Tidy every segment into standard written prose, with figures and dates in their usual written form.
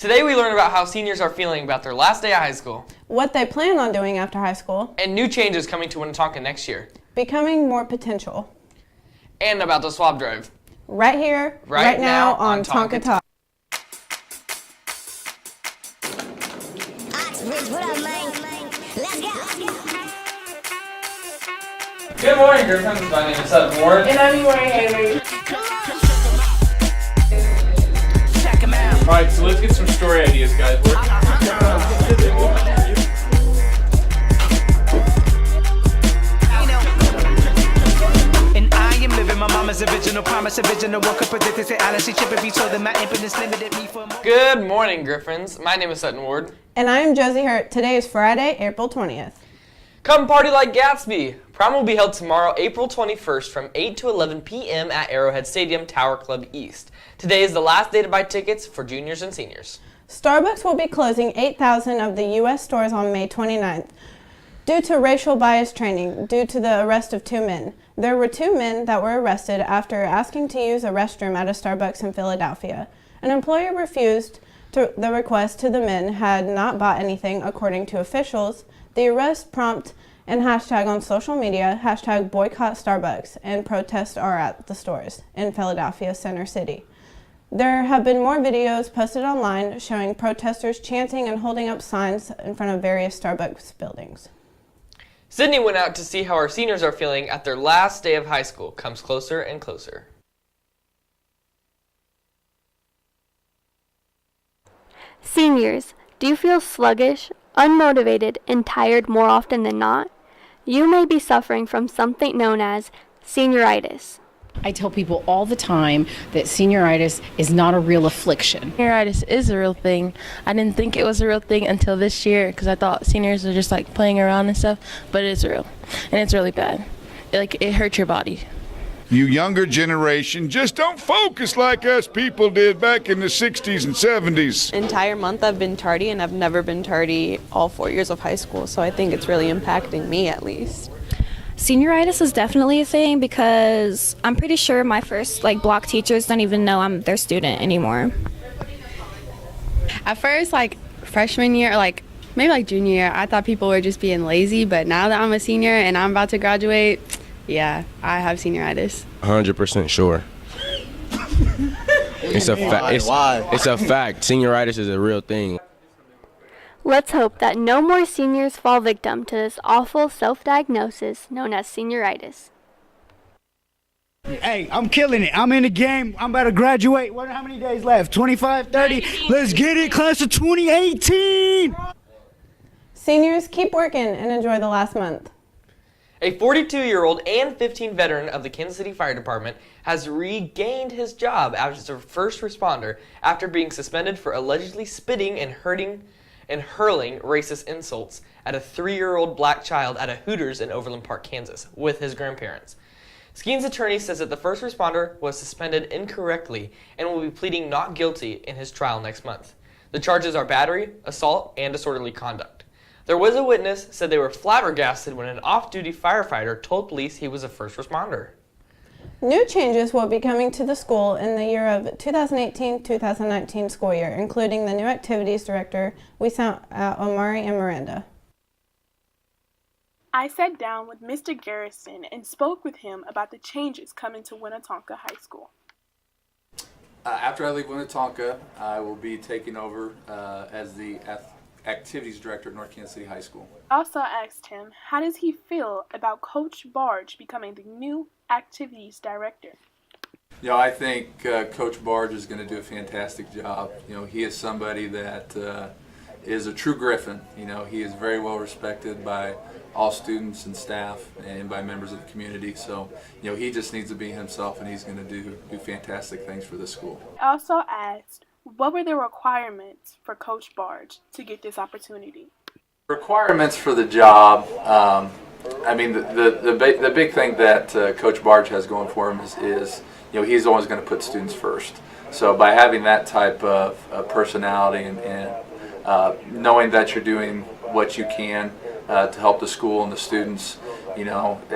Today we learn about how seniors are feeling about their last day of high school, what they plan on doing after high school, and new changes coming to Winnetonka next year, becoming more potential, and about the swab drive. Right here, right now on Tonka Talks. What up, man? Let's go. Good morning, Griffins. My name is Sutton Ward. And I'm Haley. Alright, so let's get some story ideas, guys. And I am living my mama's original promise, original woke up predicted to Alice, she chipping me so that my impotence limited me for more. Good morning, Griffins. My name is Sutton Ward. And I am Josie Hurt. Today is Friday, April 20th. Come party like Gatsby. Prom will be held tomorrow, April 21st from 8 to 11 p.m. at Arrowhead Stadium, Tower Club East. Today is the last day to buy tickets for juniors and seniors. Starbucks will be closing 8,000 of the U.S. stores on May 29th due to racial bias training due to the arrest of 2 men. There were 2 men that were arrested after asking to use a restroom at a Starbucks in Philadelphia. An employer refused the request to the men had not bought anything, according to officials. The arrest prompted an hashtag on social media, hashtag boycott Starbucks, and protests are at the stores in Philadelphia Center City. There have been more videos posted online showing protesters chanting and holding up signs in front of various Starbucks buildings. Sydney went out to see how our seniors are feeling at their last day of high school. Comes closer and closer. Seniors, do you feel sluggish, unmotivated, and tired more often than not? You may be suffering from something known as senioritis. I tell people all the time that senioritis is not a real affliction. Senioritis is a real thing. I didn't think it was a real thing until this year because I thought seniors were just like playing around and stuff, but it is real, and it's really bad. It hurts your body. You younger generation just don't focus like us people did back in the 60s and 70s. Entire month I've been tardy, and I've never been tardy all 4 years of high school, so I think it's really impacting me at least. Senioritis is definitely a thing because I'm pretty sure my first block teachers don't even know I'm their student anymore. At first, freshman year, maybe junior year, I thought people were just being lazy, but now that I'm a senior and I'm about to graduate, yeah, I have senioritis. 100% sure. It's a fact. It's a fact. Senioritis is a real thing. Let's hope that no more seniors fall victim to this awful self-diagnosis known as senioritis. Hey, I'm killing it. I'm in the game. I'm about to graduate. How many days left? 25, 30? Let's get it, class of 2018! Seniors, keep working and enjoy the last month. A 42-year-old and 15 veteran of the Kansas City Fire Department has regained his job as a first responder after being suspended for allegedly spitting and hurling racist insults at a 3-year-old black child at a Hooters in Overland Park, Kansas, with his grandparents. Skeen's attorney says that the first responder was suspended incorrectly and will be pleading not guilty in his trial next month. The charges are battery, assault, and disorderly conduct. There was a witness said they were flabbergasted when an off-duty firefighter told police he was a first responder. New changes will be coming to the school in the year of 2018-2019 school year, including the new activities director we sent Omari and Miranda. I sat down with Mr. Garrison and spoke with him about the changes coming to Winnetonka High School. After I leave Winnetonka, I will be taking over as the activities director at North Kansas City High School. I also asked him, how does he feel about Coach Barge becoming the new activities director? I think Coach Barge is going to do a fantastic job. He is somebody that is a true Griffin. He is very well respected by all students and staff and by members of the community. So, he just needs to be himself, and he's going to do fantastic things for the school. I also asked, what were the requirements for Coach Barge to get this opportunity? Requirements for the job, the big thing that Coach Barge has going for him is he's always going to put students first. So by having that type of personality and knowing that you're doing what you can to help the school and the students,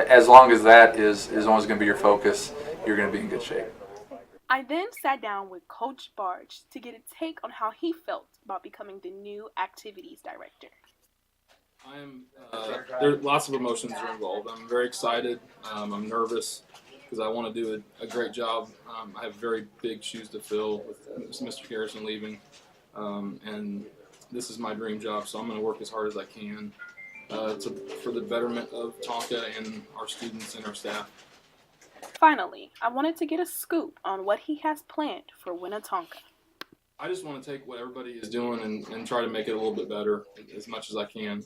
as long as that is always going to be your focus, you're going to be in good shape. I then sat down with Coach Barge to get a take on how he felt about becoming the new activities director. There are lots of emotions are involved. I'm very excited. I'm nervous because I want to do a great job. I have very big shoes to fill with Mr. Garrison leaving, and this is my dream job, so I'm going to work as hard as I can for the betterment of Tonka and our students and our staff. Finally, I wanted to get a scoop on what he has planned for Winnetonka. I just want to take what everybody is doing and try to make it a little bit better as much as I can.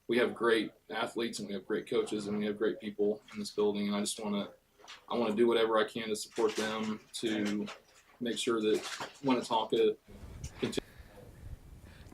We have great athletes and we have great coaches and we have great people in this building, and I want to do whatever I can to support them to make sure that Winnetonka continues.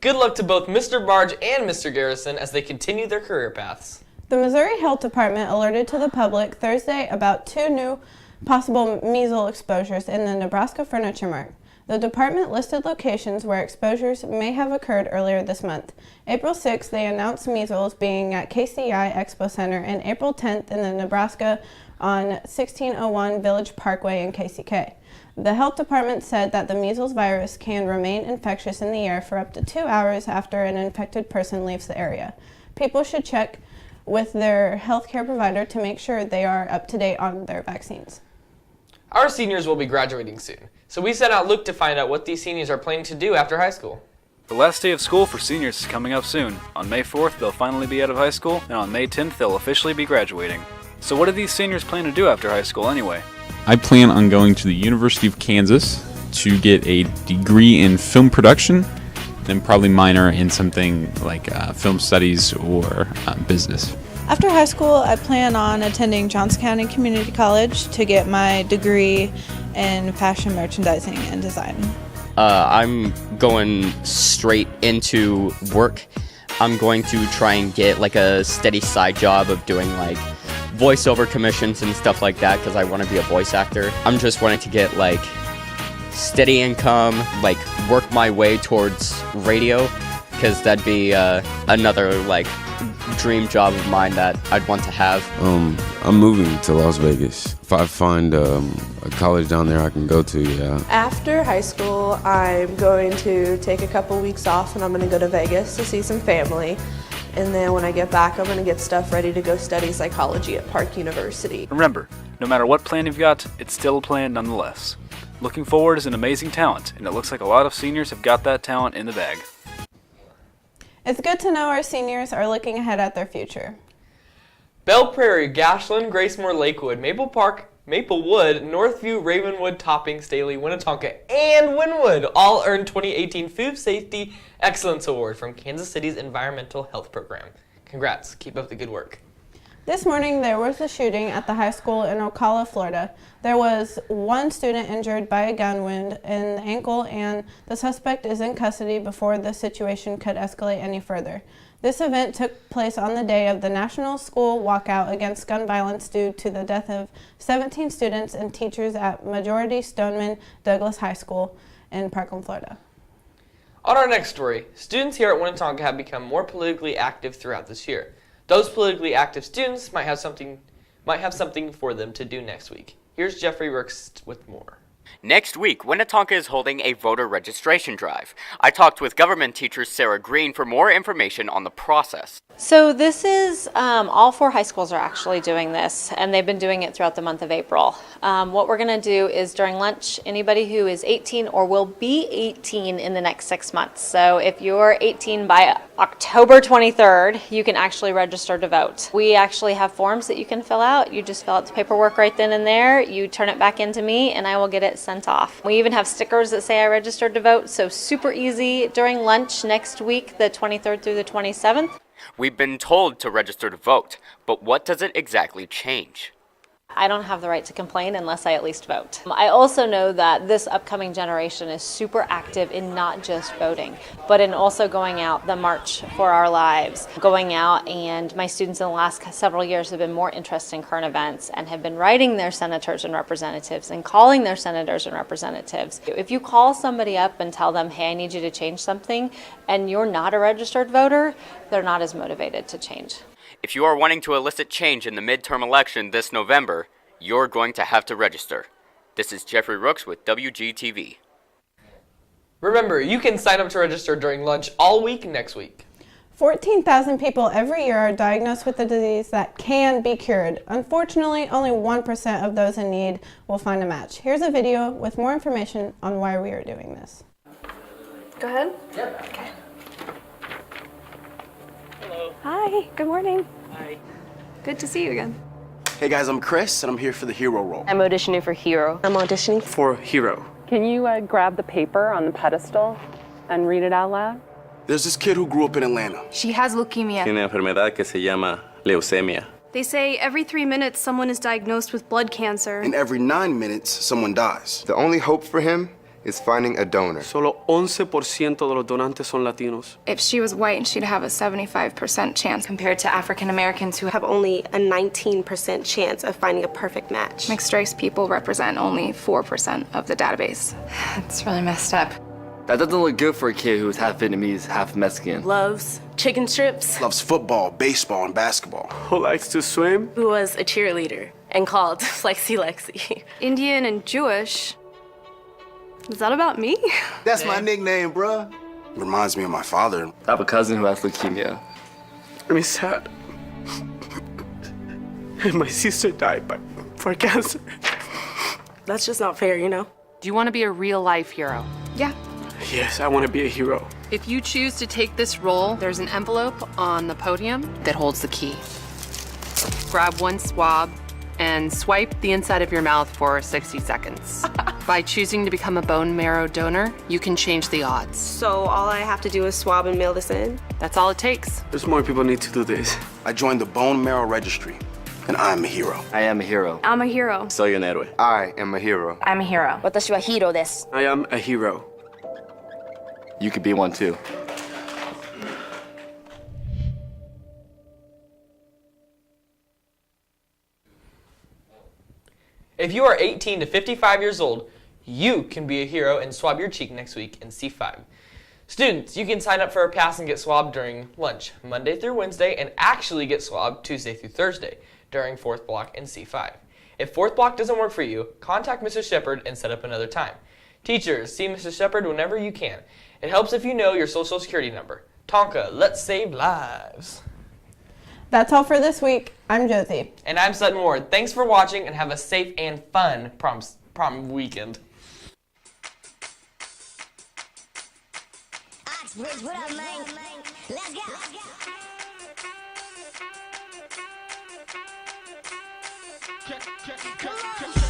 Good luck to both Mr. Barge and Mr. Garrison as they continue their career paths. The Missouri Health Department alerted to the public Thursday about 2 new possible measles exposures in the Nebraska Furniture Mart. The department listed locations where exposures may have occurred earlier this month. April 6th, they announced measles being at KCI Expo Center, and April 10th in the Nebraska on 1601 Village Parkway in KCK. The health department said that the measles virus can remain infectious in the air for up to 2 hours after an infected person leaves the area. People should check with their healthcare provider to make sure they are up to date on their vaccines. Our seniors will be graduating soon, so we sent out Luke to find out what these seniors are planning to do after high school. The last day of school for seniors is coming up soon. On May 4th, they'll finally be out of high school, and on May 10th, they'll officially be graduating. So what do these seniors plan to do after high school anyway? I plan on going to the University of Kansas to get a degree in film production, then probably minor in something like film studies or business. After high school, I plan on attending Johnson County Community College to get my degree in fashion merchandising and design. I'm going straight into work. I'm going to try and get like a steady side job of doing like voiceover commissions and stuff like that because I want to be a voice actor. I'm just wanting to get like steady income, like work my way towards radio because that'd be another like dream job of mine that I'd want to have. I'm moving to Las Vegas. If I find a college down there I can go to, yeah. After high school, I'm going to take a couple weeks off and I'm going to go to Vegas to see some family. And then when I get back, I'm going to get stuff ready to go study psychology at Park University. Remember, no matter what plan you've got, it's still a plan nonetheless. Looking forward is an amazing talent, and it looks like a lot of seniors have got that talent in the bag. It's good to know our seniors are looking ahead at their future. Belle Prairie, Gashland, Gracemore, Lakewood, Maple Park, Maplewood, Northview, Ravenwood, Topping, Staley, Winnetonka, and Wynwood all earned 2018 Food Safety Excellence Award from Kansas City's Environmental Health Program. Congrats. Keep up the good work. This morning, there was a shooting at the high school in Ocala, Florida. There was one student injured by a gun wound in the ankle, and the suspect is in custody before the situation could escalate any further. This event took place on the day of the National School Walkout Against Gun Violence due to the death of 17 students and teachers at Majority Stoneman Douglas High School in Parkland, Florida. On our next story, students here at Winnetonka have become more politically active throughout this year. Those politically active students might have something for them to do next week. Here's Jeffrey Rooks with more. Next week, Winnetonka is holding a voter registration drive. I talked with government teacher Sarah.Green for more information on the process. So this is, all 4 high schools are actually doing this, and they've been doing it throughout the month of April. What we're going to do is during lunch, anybody who is 18 or will be 18 in the next 6 months. So if you're 18 by October 23rd, you can actually register to vote. We actually have forms that you can fill out. You just fill out the paperwork right then and there. You turn it back into me, and I will get it sent off. We even have stickers that say I registered to vote, so super easy during lunch next week, the 23rd through the 27th. We've been told to register to vote, but what does it exactly change? I don't have the right to complain unless I at least vote. I also know that this upcoming generation is super active in not just voting, but in also going out the March for Our Lives, going out, and my students in the last several years have been more interested in current events and have been writing their senators and representatives and calling their senators and representatives. If you call somebody up and tell them, hey, I need you to change something, and you're not a registered voter, they're not as motivated to change. If you are wanting to elicit change in the midterm election this November, you're going to have to register. This is Jeffrey Rooks with WGTV. Remember, you can sign up to register during lunch all week next week. 14,000 people every year are diagnosed with a disease that can be cured. Unfortunately, only 1% of those in need will find a match. Here's a video with more information on why we are doing this. Go ahead. Yep. Okay. Hello. Hi, good morning. Hi. Good to see you again. Hey guys, I'm Chris, and I'm here for the hero role. I'm auditioning for Hero. I'm auditioning for hero. Can you grab the paper on the pedestal and read it out loud? There's this kid who grew up in Atlanta. She has leukemia. Tiene una enfermedad que se llama leucemia. They say every 3 minutes someone is diagnosed with blood cancer. And every 9 minutes, someone dies. The only hope for him is finding a donor. Solo 11% de los donantes son latinos. If she was white, she'd have a 75% chance compared to African Americans who have only a 19% chance of finding a perfect match. Mixed race people represent only 4% of the database. It's really messed up. That doesn't look good for a kid who's half Vietnamese, half Mexican. Loves chicken strips. Loves football, baseball, and basketball. Who likes to swim? Who was a cheerleader and called Flexi Lexi. Indian and Jewish. Is that about me? That's my nickname, bruh. Reminds me of my father. I have a cousin who has leukemia. I'm sad. And my sister died for cancer. That's just not fair, you know? Do you want to be a real-life hero? Yeah. Yes, I want to be a hero. If you choose to take this role, there's an envelope on the podium that holds the key. Grab one swab and swipe the inside of your mouth for 60 seconds. By choosing to become a bone marrow donor, you can change the odds. So all I have to do is swab and mail this in? That's all it takes. There's more people need to do this. I joined the bone marrow registry, and I'm a hero. I am a hero. I'm a hero. Soy un héroe. I am a hero. I'm a hero. 私はヒーローです。I am a hero. You could be one too. If you are 18 to 55 years old, you can be a hero and swab your cheek next week in C5. Students, you can sign up for a pass and get swabbed during lunch, Monday through Wednesday, and actually get swabbed Tuesday through Thursday during 4th block and C5. If 4th block doesn't work for you, contact Mrs. Shepherd and set up another time. Teachers, see Mrs. Shepherd whenever you can. It helps if you know your social security number. Tonka, let's save lives. That's all for this week. I'm Josie. And I'm Sutton Ward. Thanks for watching and have a safe and fun prom weekend. What up, man? Let's go. Come on.